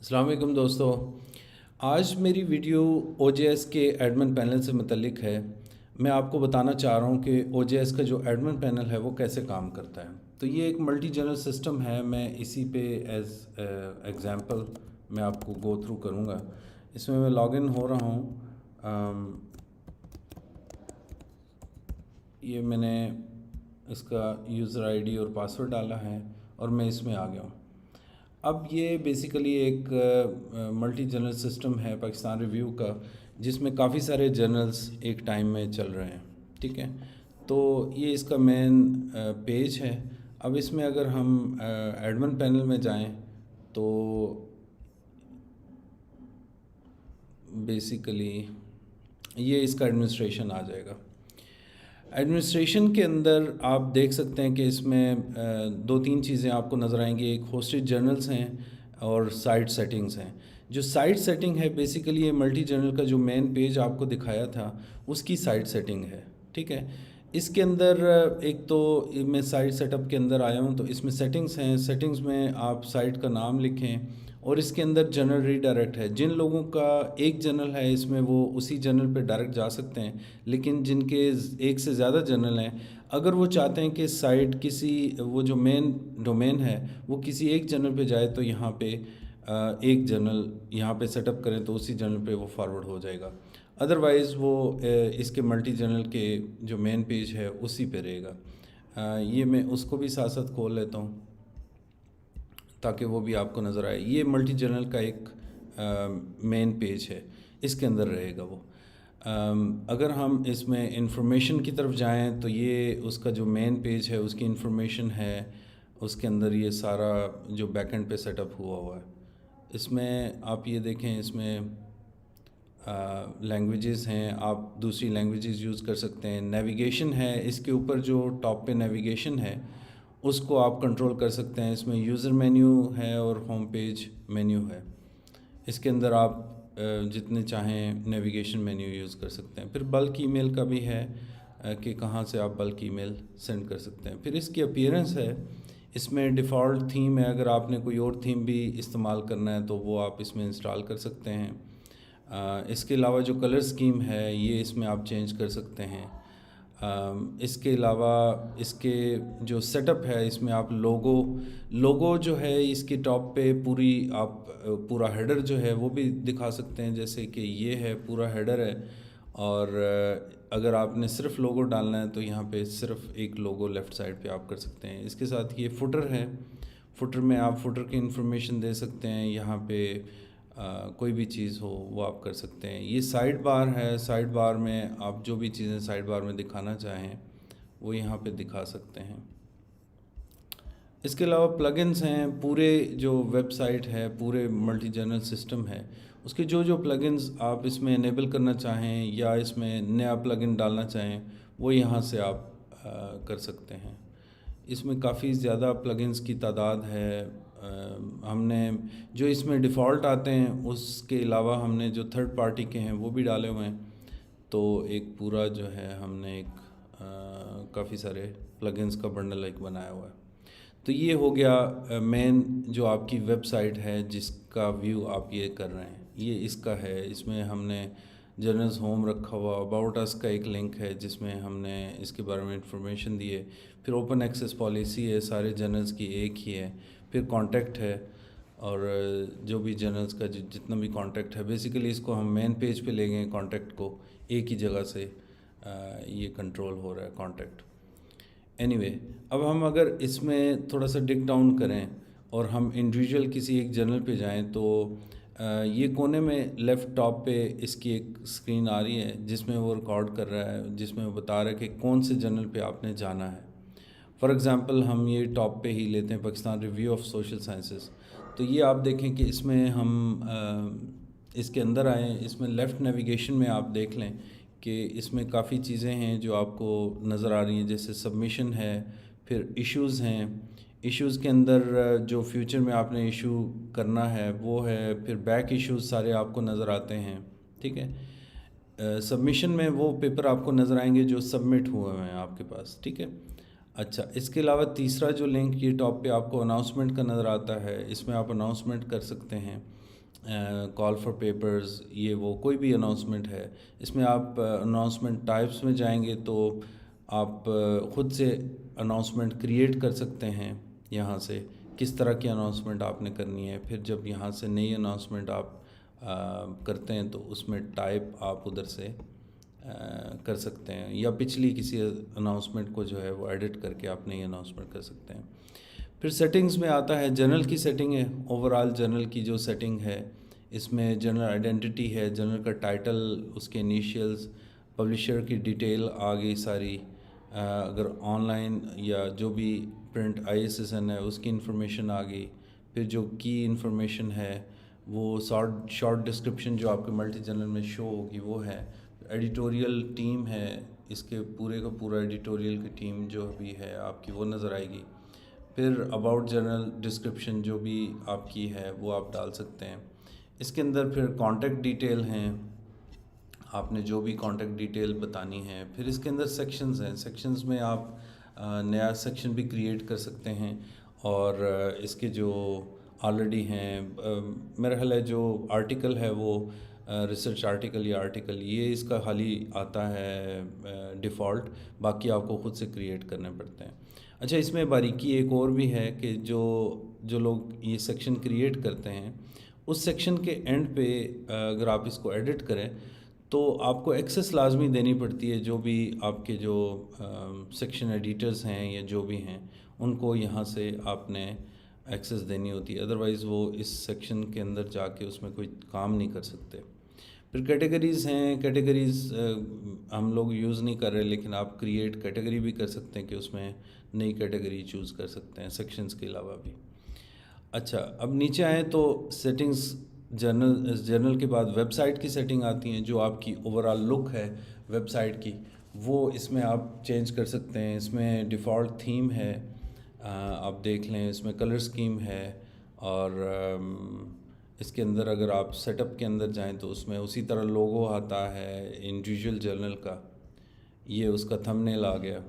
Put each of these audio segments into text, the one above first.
السلام علیکم دوستو، آج میری ویڈیو او جے ایس کے ایڈمن پینل سے متعلق ہے۔ میں آپ کو بتانا چاہ رہا ہوں کہ او جے ایس کا جو ایڈمن پینل ہے وہ کیسے کام کرتا ہے۔ تو یہ ایک ملٹی جنرل سسٹم ہے، میں اسی پہ ایز ایگزامپل میں آپ کو گو تھرو کروں گا۔ اس میں لاگ ان ہو رہا ہوں، یہ میں نے اس کا یوزر آئی ڈی اور پاسورڈ ڈالا ہے اور میں اس میں آ گیا ہوں۔ اب یہ بیسیکلی ایک ملٹی جرنل سسٹم ہے پاکستان ریویو کا، جس میں کافی سارے جرنلز ایک ٹائم میں چل رہے ہیں، ٹھیک ہے۔ تو یہ اس کا مین پیج ہے۔ اب اس میں اگر ہم ایڈمن پینل میں جائیں تو بیسیکلی یہ اس کا ایڈمنسٹریشن آ جائے گا۔ ایڈمنسٹریشن کے اندر آپ دیکھ سکتے ہیں کہ اس میں دو تین چیزیں آپ کو نظر آئیں گی، ایک ہوسٹڈ جرنلز ہیں اور سائٹ سیٹنگز ہیں۔ جو سائٹ سیٹنگ ہے بیسیکلی یہ ملٹی جرنل کا جو مین پیج آپ کو دکھایا تھا اس کی سائٹ سیٹنگ ہے، ٹھیک ہے۔ اس کے اندر ایک تو میں سائٹ سیٹ اپ کے اندر آیا ہوں، تو اس میں سیٹنگز ہیں۔ سیٹنگز میں آپ سائٹ کا نام لکھیں اور اس کے اندر جنرل ری ڈائریکٹ ہے۔ جن لوگوں کا ایک جنرل ہے اس میں وہ اسی جنرل پہ ڈائریکٹ جا سکتے ہیں، لیکن جن کے ایک سے زیادہ جنرل ہیں اگر وہ چاہتے ہیں کہ سائٹ کسی وہ جو مین ڈومین ہے وہ کسی ایک جنرل پہ جائے تو یہاں پہ ایک جنرل یہاں پہ سیٹ اپ کریں تو اسی جنرل پہ وہ فارورڈ ہو جائے گا۔ ادروائز وہ اس کے ملٹی جنرل کے جو مین پیج ہے اسی پہ رہے گا۔ یہ میں اس کو بھی ساتھ ساتھ کھول لیتا ہوں تاکہ وہ بھی آپ کو نظر آئے۔ یہ ملٹی جرنل کا ایک مین پیج ہے، اس کے اندر رہے گا وہ۔ اگر ہم اس میں انفارمیشن کی طرف جائیں تو یہ اس کا جو مین پیج ہے اس کی انفارمیشن ہے، اس کے اندر یہ سارا جو بیک اینڈ پہ سیٹ اپ ہوا ہے۔ اس میں آپ یہ دیکھیں، اس میں لینگویجز ہیں، آپ دوسری لینگویجز یوز کر سکتے ہیں۔ نیویگیشن ہے، اس کے اوپر جو ٹاپ پہ نیویگیشن ہے اس کو آپ کنٹرول کر سکتے ہیں۔ اس میں یوزر مینیو ہے اور ہوم پیج مینیو ہے۔ اس کے اندر آپ جتنے چاہیں نیویگیشن مینیو یوز کر سکتے ہیں۔ پھر بلک ای میل کا بھی ہے کہ کہاں سے آپ بلک ای میل سینڈ کر سکتے ہیں۔ پھر اس کی اپیرنس ہے، اس میں ڈیفالٹ تھیم ہے، اگر آپ نے کوئی اور تھیم بھی استعمال کرنا ہے تو وہ آپ اس میں انسٹال کر سکتے ہیں۔ اس کے علاوہ جو کلر سکیم ہے یہ اس میں آپ چینج کر سکتے ہیں۔ اس کے علاوہ اس کے جو سیٹ اپ ہے اس میں آپ لوگو جو ہے اس کے ٹاپ پہ پورا ہیڈر جو ہے وہ بھی دکھا سکتے ہیں، جیسے کہ یہ ہے پورا ہیڈر ہے، اور اگر آپ نے صرف لوگو ڈالنا ہے تو یہاں پہ صرف ایک لوگو لیفٹ سائڈ پہ آپ کر سکتے ہیں۔ اس کے ساتھ یہ فوٹر ہے، فوٹر میں آپ فوٹر کی انفارمیشن دے سکتے ہیں، یہاں پہ کوئی بھی چیز ہو وہ آپ کر سکتے ہیں۔ یہ سائڈ بار ہے، سائڈ بار میں آپ جو بھی چیزیں سائڈ بار میں دکھانا چاہیں وہ یہاں پہ دکھا سکتے ہیں۔ اس کے علاوہ پلگنز ہیں، پورے جو ویب سائٹ ہے، پورے ملٹی جرنل سسٹم ہے، اس کے جو پلگنز آپ اس میں انیبل کرنا چاہیں یا اس میں نیا پلگن ڈالنا چاہیں وہ یہاں سے آپ کر سکتے ہیں۔ اس میں کافی زیادہ پلگنز کی تعداد ہے۔ ہم نے جو اس میں ڈیفالٹ آتے ہیں اس کے علاوہ ہم نے جو تھرڈ پارٹی کے ہیں وہ بھی ڈالے ہوئے ہیں، تو ایک پورا جو ہے ہم نے ایک کافی سارے پلگنز کا بنڈل ایک بنایا ہوا ہے۔ تو یہ ہو گیا مین جو آپ کی ویب سائٹ ہے جس کا ویو آپ یہ کر رہے ہیں، یہ اس کا ہے۔ اس میں ہم نے جرنلز ہوم رکھا ہوا، اباؤٹ اس کا ایک لنک ہے جس میں ہم نے اس کے بارے میں انفارمیشن دی ہے۔ پھر اوپن ایکسیس پالیسی ہے، سارے جرنلز کی ایک ہی ہے۔ پھر کانٹیکٹ ہے، اور جو بھی جرنلز کا جتنا بھی کانٹیکٹ ہے بیسیکلی اس کو ہم مین پیج پہ لے گئے، کانٹیکٹ کو ایک ہی جگہ سے یہ کنٹرول ہو رہا ہے کانٹیکٹ۔ اب ہم اگر اس میں تھوڑا سا ڈگ ڈاؤن کریں اور ہم انڈیویجول کسی ایک جرنل پہ جائیں تو یہ کونے میں لیفٹ ٹاپ پہ اس کی ایک اسکرین آ رہی ہے جس میں وہ ریکارڈ کر رہا ہے، جس میں وہ بتا رہا ہے کہ کون سے جرنل پہ آپ نے جانا ہے۔ فار ایگزامپل ہم یہ ٹاپ پہ ہی لیتے ہیں، Pakistan review of social sciences. تو یہ آپ دیکھیں کہ اس میں ہم اس کے اندر آئیں، اس میں لیفٹ نیویگیشن میں آپ دیکھ لیں کہ اس میں کافی چیزیں ہیں جو آپ کو نظر آ رہی ہیں، جیسے سبمیشن ہے، پھر ایشوز ہیں۔ ایشوز کے اندر جو فیوچر میں آپ نے ایشو کرنا ہے وہ ہے، پھر بیک ایشوز سارے آپ کو نظر آتے ہیں، ٹھیک ہے۔ سبمیشن میں وہ پیپر آپ کو نظر آئیں گے جو سبمٹ ہوئے ہیں آپ کے پاس، ٹھیک ہے۔ اچھا، اس کے علاوہ تیسرا جو لنک یہ ٹاپ پہ آپ کو اناؤنسمنٹ کا نظر آتا ہے، اس میں آپ اناؤنسمنٹ کر سکتے ہیں، کال فار پیپرز، یہ وہ کوئی بھی اناؤنسمنٹ ہے، اس میں آپ اناؤنسمنٹ ٹائپس میں جائیں گے تو آپ خود سے اناؤنسمنٹ کریٹ کر سکتے ہیں یہاں سے، کس طرح کی اناؤنسمنٹ آپ نے کرنی ہے. پھر جب یہاں سے نئی اناؤنسمنٹ آپ کرتے ہیں تو اس میں ٹائپ آپ ادھر سے کر سکتے ہیں، یا پچھلی کسی اناؤنسمنٹ کو جو ہے وہ ایڈٹ کر کے آپ نئی اناؤنسمنٹ کر سکتے ہیں. پھر سیٹنگز میں آتا ہے، جنرل کی سیٹنگ ہے، اوور آل جنرل کی جو سیٹنگ ہے اس میں جنرل آئیڈینٹی ہے، جنرل کا ٹائٹل، اس کے انیشیلز، پبلشر کی ڈیٹیل آ گئی ساری، اگر آن لائن یا جو بھی پرنٹ ISSN ہے اس کی انفارمیشن آ گئی. پھر جو کی انفارمیشن ہے وہ شارٹ ڈسکرپشن جو آپ کے ملٹی جنرل میں شو ہوگی وہ ہے. ایڈیٹوریل ٹیم ہے، اس کے پورے کا پورا ایڈیٹوریل کی ٹیم جو بھی ہے آپ کی وہ نظر آئے گی. پھر اباؤٹ جنرل ڈسکرپشن جو بھی آپ کی ہے وہ آپ ڈال سکتے ہیں. اس کے اندر پھر کانٹیکٹ ڈیٹیل ہیں، آپ نے جو بھی کانٹیکٹ ڈیٹیل بتانی ہے. پھر اس کے اندر سیکشنز ہیں، سیکشنز میں آپ نیا سیکشن بھی کریٹ کر سکتے ہیں. اور اس کے جو آلریڈی ہیں میرا خیال ہے جو آرٹیکل ہے وہ ریسرچ آرٹیکل یا آرٹیکل یہ اس کا خالی آتا ہے ڈیفالٹ، باقی آپ کو خود سے کریٹ کرنے پڑتے ہیں. اچھا، اس میں باریکی ایک اور بھی ہے کہ جو لوگ یہ سیکشن کریٹ کرتے ہیں اس سیکشن کے اینڈ پہ اگر آپ اس کو ایڈٹ کریں تو آپ کو ایکسیس لازمی دینی پڑتی ہے. جو بھی آپ کے جو سیکشن ایڈیٹرز ہیں یا جو بھی ہیں ان کو یہاں سے آپ نے ایکسیس دینی ہوتی ہے، ادروائز وہ اس سیکشن کے اندر جا کے اس میں کوئی کام نہیں کر سکتے. پھر کیٹیگریز ہیں، کیٹیگریز ہم لوگ یوز نہیں کر رہے لیکن آپ کریٹ کیٹیگری بھی کر سکتے ہیں کہ اس میں نئی کیٹیگری چوز کر سکتے ہیں سیکشنز کے علاوہ بھی. اچھا، اب نیچے آئیں تو سیٹنگز جنرل کے بعد ویب سائٹ کی سیٹنگ آتی ہیں. جو آپ کی اوور آل لک ہے ویب سائٹ کی وہ اس میں آپ چینج کر سکتے ہیں. اس میں ڈیفالٹ تھیم ہے، آپ دیکھ لیں، اس میں کلر اسکیم ہے، اور اس کے اندر اگر آپ سیٹ اپ کے اندر جائیں تو اس میں اسی طرح لوگو آتا ہے انڈیویژول جرنل کا، یہ اس کا تھم نیل آ گیا.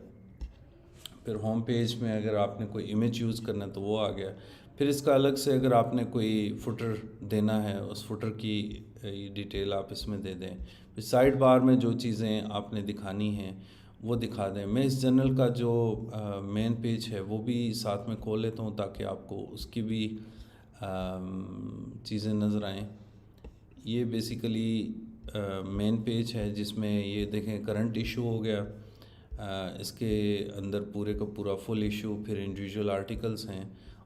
پھر ہوم پیج میں اگر آپ نے کوئی امیج یوز کرنا ہے تو وہ آ گیا. پھر اس کا الگ سے اگر آپ نے کوئی فوٹر دینا ہے اس فوٹر کی ڈیٹیل آپ اس میں دے دیں. پھر سائڈ بار میں جو چیزیں آپ نے دکھانی ہیں وہ دکھا دیں. میں اس جرنل کا جو مین پیج ہے وہ بھی ساتھ میں کھول لیتا ہوں تاکہ آپ کو اس کی بھی چیزیں نظر آئیں. یہ بیسیکلی مین پیج ہے جس میں یہ دیکھیں کرنٹ ایشو ہو گیا، اس کے اندر پورے کا پورا فل ایشو، پھر انڈیویژول آرٹیکلز ہیں،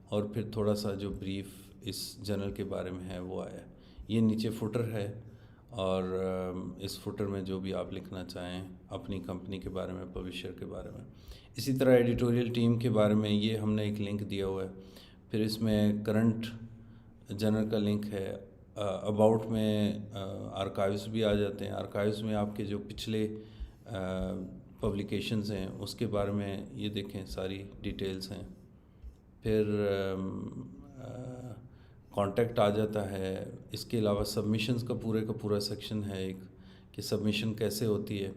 اور پھر تھوڑا سا جو بریف اس جرنل کے بارے میں ہے وہ آیا. یہ نیچے فوٹر ہے، اور اس فوٹر میں جو بھی آپ لکھنا چاہیں اپنی کمپنی کے بارے میں، پبلشر کے بارے میں. اسی طرح ایڈیٹوریل ٹیم کے بارے میں یہ ہم نے ایک لنک دیا ہوا ہے. پھر اس میں کرنٹ جرنل کا لنک ہے. اباؤٹ میں آرکائیوز بھی آ جاتے ہیں. آرکائیوز میں آپ کے جو پچھلے پبلیکیشنز ہیں اس کے بارے میں یہ دیکھیں ساری ڈیٹیلز ہیں. پھر کانٹیکٹ آ جاتا ہے. اس کے علاوہ سبمیشنز کا پورا سیکشن ہے ایک، کہ سبمیشن کیسے ہوتی ہے.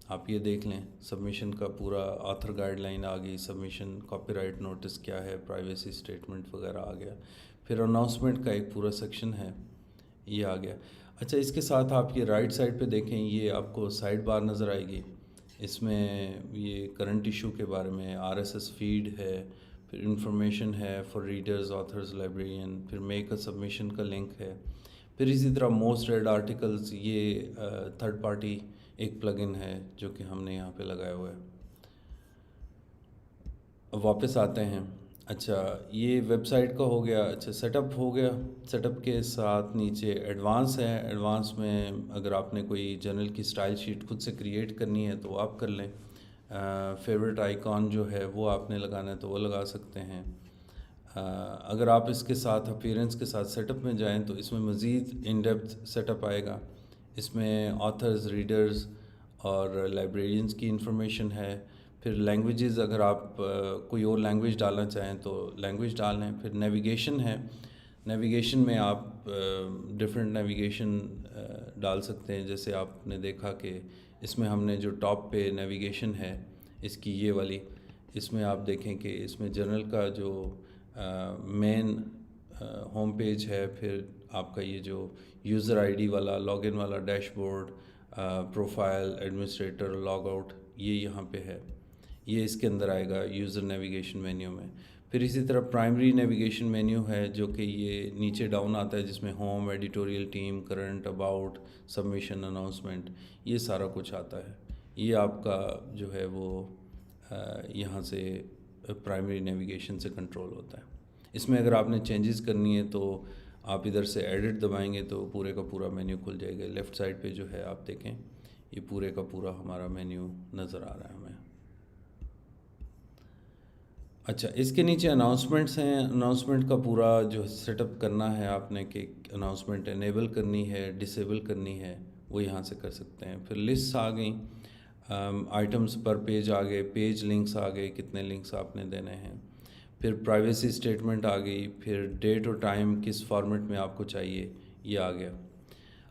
آپ یہ دیکھ لیں، سبمیشن کا پورا آتھر گائیڈ لائن آ گئی، سبمیشن کاپی رائٹ نوٹس کیا ہے، پرائیویسی اسٹیٹمنٹ وغیرہ آ گیا. پھر اناؤنسمنٹ کا ایک پورا سیکشن ہے، یہ آ گیا. اچھا، اس کے ساتھ آپ یہ رائٹ سائڈ پہ دیکھیں، یہ آپ کو سائڈ بار نظر آئے گی. اس میں یہ کرنٹ ایشو کے بارے میں RSS فیڈ ہے، پھر انفارمیشن ہے فار ریڈرز، آتھرز، لائبریرین، پھر میک اے سبمیشن کا لنک ہے. پھر اسی طرح موسٹ ریڈ آرٹیکلز، یہ تھرڈ پارٹی ایک پلگ ان ہے جو کہ ہم نے یہاں پہ لگایا ہوا ہے. اب واپس آتے ہیں. اچھا، یہ ویب سائٹ کا ہو گیا. اچھا، سیٹ اپ ہو گیا. سیٹ اپ کے ساتھ نیچے ایڈوانس ہے. ایڈوانس میں اگر آپ نے کوئی جرنل کی اسٹائل شیٹ خود سے کریٹ کرنی ہے تو آپ کر لیں. فیوریٹ آئیکن جو ہے وہ آپ نے لگانا ہے تو وہ لگا سکتے ہیں. اگر آپ اس کے ساتھ اپیرنس کے ساتھ سیٹ اپ میں جائیں تو اس میں مزید ان ڈیپتھ سیٹ اپ آئے گا. اس میں آتھرز، ریڈرز اور لائبریرینز کی انفارمیشن ہے. پھر لینگویجز، اگر آپ کوئی اور لینگویج ڈالنا چاہیں تو لینگویج ڈال لیں. پھر نیویگیشن ہے. نیویگیشن میں آپ ڈفرینٹ نیویگیشن ڈال سکتے ہیں. جیسے آپ نے دیکھا کہ اس میں ہم نے جو ٹاپ پہ نیویگیشن ہے اس کی یہ والی، اس میں آپ دیکھیں کہ اس میں جرنل کا جو مین ہوم پیج ہے، پھر آپ کا یہ جو یوزر آئی ڈی والا لاگ ان والا dash board, profile, administrator, log out, یہ یہاں پہ ہے، یہ اس کے اندر آئے گا یوزر نیویگیشن مینیو میں۔ پھر اسی طرح پرائمری نیویگیشن مینیو ہے جو کہ یہ نیچے ڈاؤن آتا ہے، جس میں home, editorial team, current, about, submission, announcement, یہ سارا کچھ آتا ہے۔ یہ آپ کا جو ہے وہ یہاں سے پرائمری نیویگیشن سے کنٹرول ہوتا ہے۔ اس میں اگر آپ نے چینجز کرنی ہے تو آپ ادھر سے ایڈٹ دبائیں گے تو پورے کا پورا مینیو کھل جائے گا۔ لیفٹ سائڈ پہ جو ہے آپ دیکھیں یہ پورے کا پورا ہمارا مینیو نظر آ رہا ہے ہمیں۔ اچھا، اس کے نیچے اناؤنسمنٹس ہیں۔ اناؤنسمنٹ کا پورا جو سیٹ اپ کرنا ہے آپ نے کہ اناؤنسمنٹ انیبل کرنی ہے، ڈسیبل کرنی ہے، وہ یہاں سے کر سکتے ہیں۔ پھر لسٹس آ گئیں، آئٹمس پر پیج آ گئے، پیج لنکس آ گئے، کتنے لنکس آپ نے دینے ہیں۔ پھر پرائیویسی اسٹیٹمنٹ آ گئی، پھر ڈیٹ اور ٹائم کس فارمیٹ میں آپ کو چاہیے یہ آ گیا۔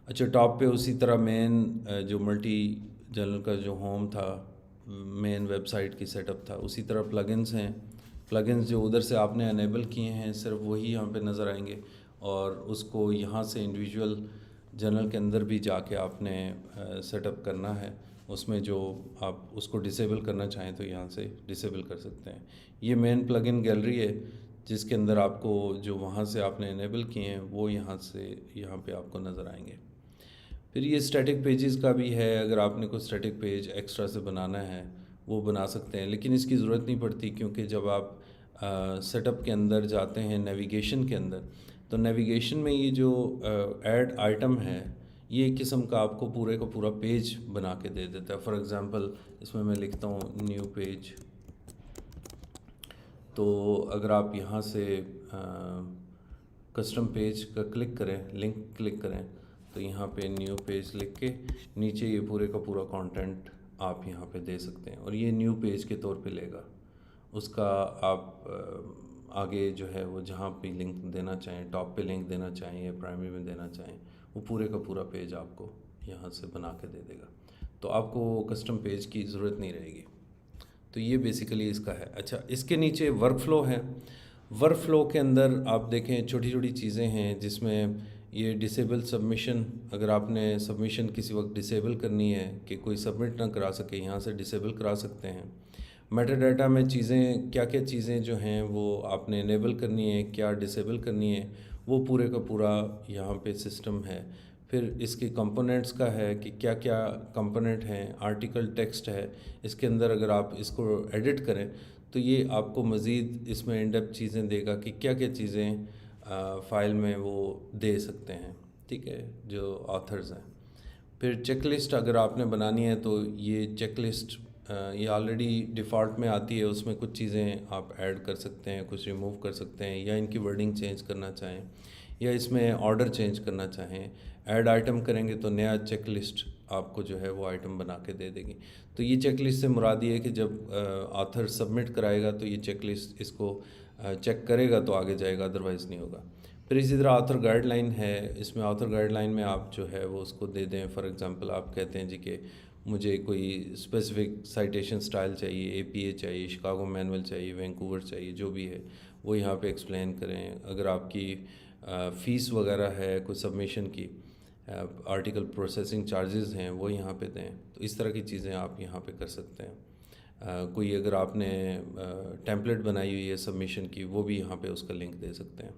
اچھا، ٹاپ پہ اسی طرح مین جو ملٹی جنرل کا جو ہوم تھا، مین ویب سائٹ کی سیٹ اپ تھا، اسی طرح پلگنس ہیں۔ پلگنس جو ادھر سے آپ نے انیبل کیے ہیں صرف وہی یہاں پہ نظر آئیں گے، اور اس کو یہاں سے انڈیویجول جنرل کے اندر بھی جا کے آپ نے سیٹ اپ کرنا ہے۔ اس میں جو آپ اس کو ڈسیبل کرنا چاہیں تو یہاں سے ڈسیبل کر سکتے ہیں۔ یہ مین پلگن گیلری ہے جس کے اندر آپ کو جو وہاں سے آپ نے انیبل کیے ہیں وہ یہاں سے یہاں پہ آپ کو نظر آئیں گے۔ پھر یہ اسٹیٹک پیجز کا بھی ہے، اگر آپ نے کوئی اسٹیٹک پیج ایکسٹرا سے بنانا ہے وہ بنا سکتے ہیں، لیکن اس کی ضرورت نہیں پڑتی کیونکہ جب آپ سیٹ اپ کے اندر جاتے ہیں نیویگیشن کے اندر، تو نیویگیشن میں یہ جو ایڈ آئٹم ہے یہ ایک قسم کا آپ کو پورے کا پورا پیج بنا کے دے دیتا ہے۔ فار ایگزامپل اس میں لکھتا ہوں نیو پیج، تو اگر آپ یہاں سے کسٹم پیج کا کلک کریں، لنک کلک کریں، تو یہاں پہ نیو پیج لکھ کے نیچے یہ پورے کا پورا کانٹینٹ آپ یہاں پہ دے سکتے ہیں، اور یہ نیو پیج کے طور پہ لے گا۔ اس کا آپ آگے جو ہے وہ جہاں پہ لنک دینا چاہیں، ٹاپ پہ لنک دینا چاہیں یا پرائمری میں دینا چاہیں، وہ پورے کا پورا پیج آپ کو یہاں سے بنا کے دے دے گا، تو آپ کو کسٹم پیج کی ضرورت نہیں رہے گی۔ تو یہ بیسیکلی اس کا ہے۔ اچھا، اس کے نیچے ورک فلو ہے۔ ورک فلو کے اندر آپ دیکھیں چھوٹی چھوٹی چیزیں ہیں جس میں یہ ڈسیبل سبمیشن، اگر آپ نے سبمیشن کسی وقت ڈسیبل کرنی ہے کہ کوئی سبمٹ نہ کرا سکے، یہاں سے ڈسیبل کرا سکتے ہیں۔ میٹا ڈیٹا میں چیزیں کیا کیا چیزیں جو ہیں وہ آپ نے انیبل کرنی ہے، کیا ڈسیبل کرنی ہے، وہ پورے کا پورا یہاں پہ سسٹم ہے۔ پھر اس کے کمپوننٹس کا ہے کہ کیا کیا کمپوننٹ ہیں، آرٹیکل ٹیکسٹ ہے، اس کے اندر اگر آپ اس کو ایڈٹ کریں تو یہ آپ کو مزید اس میں ان ڈیپتھ چیزیں دے گا کہ کیا کیا چیزیں فائل میں وہ دے سکتے ہیں، ٹھیک ہے، جو آتھرز ہیں۔ پھر چیک لسٹ اگر آپ نے بنانی ہے تو یہ چیک لسٹ یہ آلریڈی ڈیفالٹ میں آتی ہے، اس میں کچھ چیزیں آپ ایڈ کر سکتے ہیں، کچھ ریموو کر سکتے ہیں، یا ان کی ورڈنگ چینج کرنا چاہیں، یا اس میں آرڈر چینج کرنا چاہیں۔ ایڈ آئٹم کریں گے تو نیا چیک لسٹ آپ کو جو ہے وہ آئٹم بنا کے دے دے گی۔ تو یہ چیک لسٹ سے مراد یہ ہے کہ جب آتھر سبمٹ کرائے گا تو یہ چیک لسٹ اس کو چیک کرے گا تو آگے جائے گا، ادروائز نہیں ہوگا۔ پھر اسی طرح آتھر گائیڈ لائن ہے، اس میں آتھر گائیڈ لائن میں آپ جو ہے وہ اس کو دے دیں۔ فار ایگزامپل آپ کہتے ہیں جی کہ مجھے کوئی اسپیسیفک سائٹیشن سٹائل چاہیے، اے پی اے چاہیے، شکاگو مینول چاہیے، وینکوور چاہیے، جو بھی ہے وہ یہاں پہ ایکسپلین کریں۔ اگر آپ کی فیس وغیرہ ہے کوئی سبمیشن کی، آرٹیکل پروسیسنگ چارجز ہیں وہ یہاں پہ دیں، تو اس طرح کی چیزیں آپ یہاں پہ کر سکتے ہیں۔ کوئی اگر آپ نے ٹیمپلیٹ بنائی ہوئی ہے سبمیشن کی، وہ بھی یہاں پہ اس کا لنک دے سکتے ہیں۔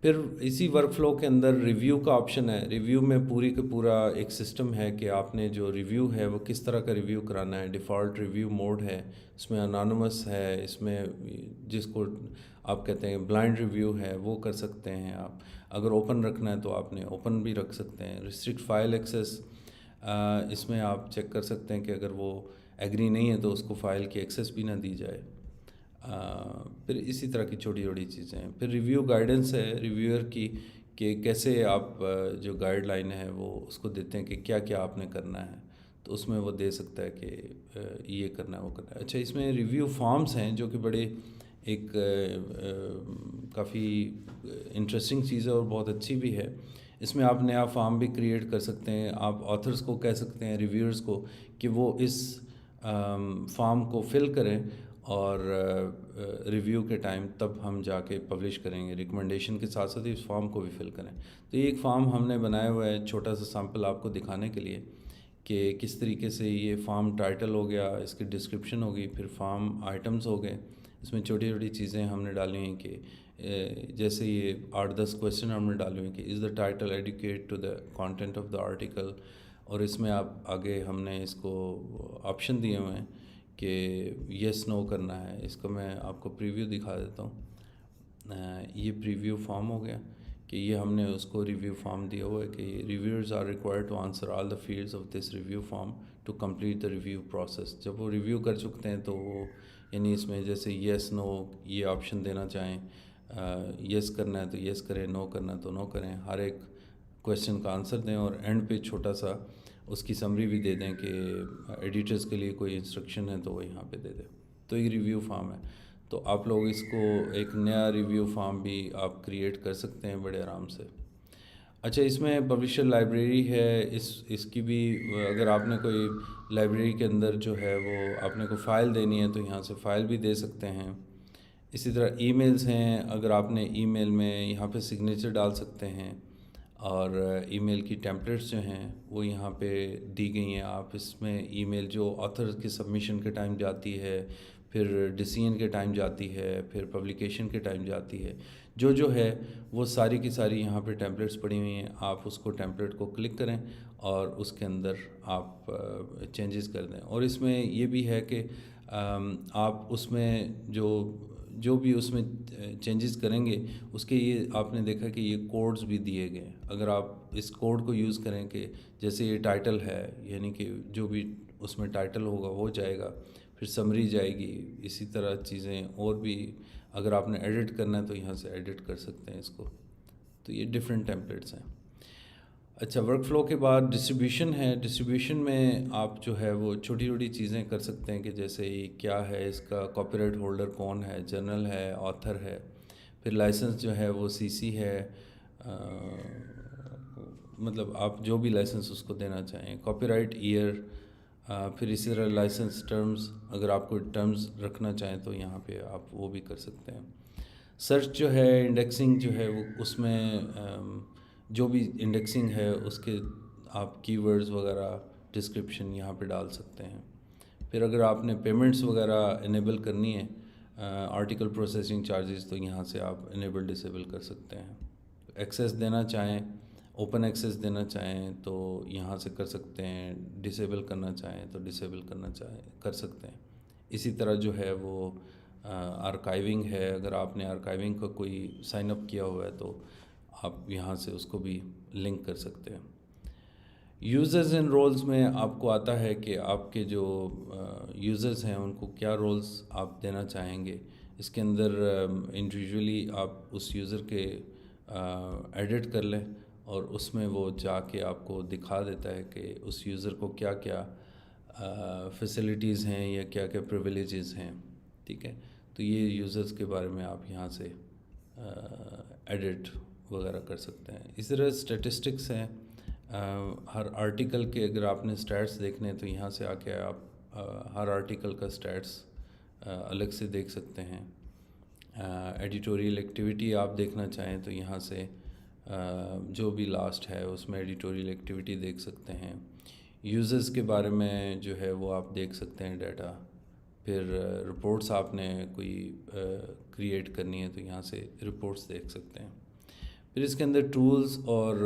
پھر اسی ورک فلو کے اندر ریویو کا آپشن ہے۔ ریویو میں پوری کا پورا ایک سسٹم ہے کہ آپ نے جو ریویو ہے وہ کس طرح کا ریویو کرانا ہے۔ ڈیفالٹ ریویو موڈ ہے، اس میں انانومس ہے، اس میں جس کو آپ کہتے ہیں بلائنڈ ریویو ہے وہ کر سکتے ہیں آپ۔ اگر اوپن رکھنا ہے تو آپ نے اوپن بھی رکھ سکتے ہیں۔ ریسٹرکٹ فائل ایکسیس، اس میں آپ چیک کر سکتے ہیں کہ اگر وہ ایگری نہیں ہے تو اس کو فائل کی ایکسیس بھی نہ دی جائے۔ پھر اسی طرح کی چھوٹی چھوٹی چیزیں ہیں۔ پھر ریویو گائیڈنس ہے ریویور کی کہ کیسے آپ جو گائیڈ لائن ہے وہ اس کو دیتے ہیں کہ کیا کیا آپ نے کرنا ہے، تو اس میں وہ دے سکتا ہے کہ یہ کرنا ہے وہ کرنا ہے۔ اچھا، اس میں ریویو فارمز ہیں جو کہ بڑے ایک کافی انٹرسٹنگ چیز ہے اور بہت اچھی بھی ہے۔ اس میں آپ نیا فارم بھی کریٹ کر سکتے ہیں۔ آپ آتھرز کو کہہ سکتے ہیں، ریویورز کو، کہ وہ اس فارم کو فل کریں اور ریویو کے ٹائم تب ہم جا کے پبلش کریں گے. ریکمنڈیشن کے ساتھ ساتھ اس فارم کو بھی فل کریں. تو یہ ایک فارم ہم نے بنایا ہوا ہے چھوٹا سا سیمپل آپ کو دکھانے کے لیے کہ کس طریقے سے یہ فارم ٹائٹل ہو گیا, اس کی ڈسکرپشن ہوگی, پھر فارم آئٹمز ہو گئے. اس میں چھوٹی چھوٹی چیزیں ہم نے ڈالی ہیں کہ جیسے یہ 8-10 کویسچن ہم نے ڈالے ہوئے ہیں کہ is the title adequate to the content of the article. اور اس میں آپ آگے ہم نے اس کو آپشن دیے ہوئے ہیں کہ یس نو کرنا ہے. اس کو میں آپ کو پریویو دکھا دیتا ہوں. یہ پریویو فارم ہو گیا کہ یہ ہم نے اس کو ریویو فارم دیا ہوا ہے کہ reviewers are required to answer all the fields of this review form to complete the review process. جب وہ ریویو کر چکتے ہیں تو وہ یعنی اس میں جیسے یس نو یہ آپشن دینا چاہیں, یس کرنا ہے تو یس کریں, نو کرنا ہے تو نو کریں, ہر ایک کویسچن کا آنسر دیں اور اینڈ پہ چھوٹا سا اس کی سمری بھی دے دیں کہ ایڈیٹرز کے لیے کوئی انسٹرکشن ہے تو وہ یہاں پہ دے دیں. تو یہ ریویو فارم ہے. تو آپ لوگ اس کو ایک نیا ریویو فارم بھی آپ کریٹ کر سکتے ہیں بڑے آرام سے. اچھا, اس میں پبلشر لائبریری ہے, اس کی بھی اگر آپ نے کوئی لائبریری کے اندر جو ہے وہ آپ نے کوئی فائل دینی ہے تو یہاں سے فائل بھی دے سکتے ہیں. اسی طرح ای میلز ہیں, اگر آپ نے ای میل میں یہاں پہ سگنیچر ڈال سکتے ہیں اور ای میل کی ٹیمپلیٹس جو ہیں وہ یہاں پہ دی گئی ہیں. آپ اس میں ای میل جو آتھر کے سبمیشن کے ٹائم جاتی ہے, پھر ڈیسیژن کے ٹائم جاتی ہے, پھر پبلیکیشن کے ٹائم جاتی ہے, جو ہے وہ ساری کی ساری یہاں پہ ٹیمپلیٹس پڑی ہوئی ہیں. آپ اس کو ٹیمپلیٹ کو کلک کریں اور اس کے اندر آپ چینجز کر دیں. اور اس میں یہ بھی ہے کہ آپ اس میں جو بھی اس میں چینجز کریں گے اس کے یہ آپ نے دیکھا کہ یہ کوڈز بھی دیے گئے ہیں. اگر آپ اس کوڈ کو یوز کریں کہ جیسے یہ ٹائٹل ہے یعنی کہ جو بھی اس میں ٹائٹل ہوگا وہ جائے گا, پھر سمری جائے گی, اسی طرح چیزیں اور بھی اگر آپ نے ایڈٹ کرنا ہے تو یہاں سے ایڈٹ کر سکتے ہیں اس کو. تو یہ ڈفرینٹ ٹیمپلیٹس ہیں. اچھا, ورک فلو کے بعد ڈسٹریبیوشن ہے. ڈسٹریبیوشن میں آپ جو ہے وہ چھوٹی چھوٹی چیزیں کر سکتے ہیں کہ جیسے کیا ہے, اس کا کاپی رائٹ ہولڈر کون ہے, جرنل ہے, آتھر ہے, پھر لائسنس جو ہے وہ CC ہے, مطلب آپ جو بھی لائسنس اس کو دینا چاہیں, کاپی رائٹ ایئر, پھر اسی طرح لائسنس ٹرمز, اگر آپ کو ٹرمز رکھنا چاہیں تو یہاں پہ آپ وہ بھی کر سکتے ہیں. سرچ جو ہے, انڈیکسنگ جو ہے وہ اس میں جو بھی انڈیکسنگ ہے اس کے آپ کی ورڈز وغیرہ ڈسکرپشن یہاں پہ ڈال سکتے ہیں. پھر اگر آپ نے پیمنٹس وغیرہ انیبل کرنی ہے, آرٹیکل پروسیسنگ چارجز, تو یہاں سے آپ انیبل ڈسیبل کر سکتے ہیں. ایکسیس دینا چاہیں, اوپن ایکسیس دینا چاہیں تو یہاں سے کر سکتے ہیں, ڈسیبل کرنا چاہیں تو ڈسیبل کر سکتے ہیں. اسی طرح جو ہے وہ آرکائیونگ ہے, اگر آپ نے آرکائیونگ کا کوئی سائن اپ کیا ہوا ہے تو آپ یہاں سے اس کو بھی لنک کر سکتے ہیں. یوزرز اینڈ رولز میں آپ کو آتا ہے کہ آپ کے جو یوزرز ہیں ان کو کیا رولز آپ دینا چاہیں گے. اس کے اندر انڈیویجولی آپ اس یوزر کے ایڈٹ کر لیں اور اس میں وہ جا کے آپ کو دکھا دیتا ہے کہ اس یوزر کو کیا کیا فیسلٹیز ہیں یا کیا کیا پریویلیجز ہیں. ٹھیک ہے, تو یہ یوزرز کے بارے میں آپ یہاں سے ایڈٹ وغیرہ کر سکتے ہیں. اس طرح اسٹیٹسٹکس ہیں, ہر آرٹیکل کے اگر آپ نے سٹیٹس دیکھنے ہیں تو یہاں سے آ کے آپ ہر آرٹیکل کا سٹیٹس الگ سے دیکھ سکتے ہیں. ایڈیٹوریل ایکٹیویٹی آپ دیکھنا چاہیں تو یہاں سے جو بھی لاسٹ ہے اس میں ایڈیٹوریل ایکٹیویٹی دیکھ سکتے ہیں. یوزرز کے بارے میں جو ہے وہ آپ دیکھ سکتے ہیں ڈیٹا. پھر رپورٹس آپ نے کوئی کریٹ کرنی ہے تو یہاں سے رپورٹس دیکھ سکتے ہیں. پھر اس کے اندر ٹولز اور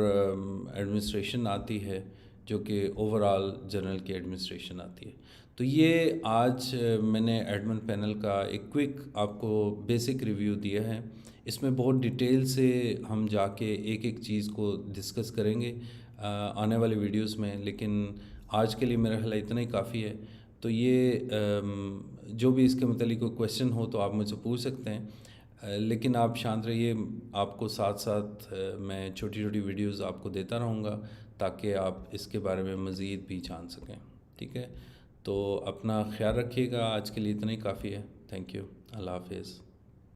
ایڈمنسٹریشن آتی ہے جو کہ اوور آل جرنل کی ایڈمنسٹریشن آتی ہے. تو یہ آج میں نے ایڈمن پینل کا ایک کوئک آپ کو بیسک ریویو دیا ہے. اس میں بہت ڈیٹیل سے ہم جا کے ایک ایک چیز کو ڈسکس کریں گے آنے والے ویڈیوز میں, لیکن آج کے لیے میرا خیال اتنا ہی کافی ہے. تو یہ جو بھی اس کے متعلق کوئی کویسچن ہو تو آپ مجھ سے پوچھ سکتے ہیں, لیکن آپ شانت رہیے, آپ کو ساتھ ساتھ میں چھوٹی چھوٹی ویڈیوز آپ کو دیتا رہوں گا تاکہ آپ اس کے بارے میں مزید بھی جان سکیں. ٹھیک ہے, تو اپنا خیال رکھیے گا. آج کے لیے اتنا ہی کافی ہے. Thank you. اللہ حافظ.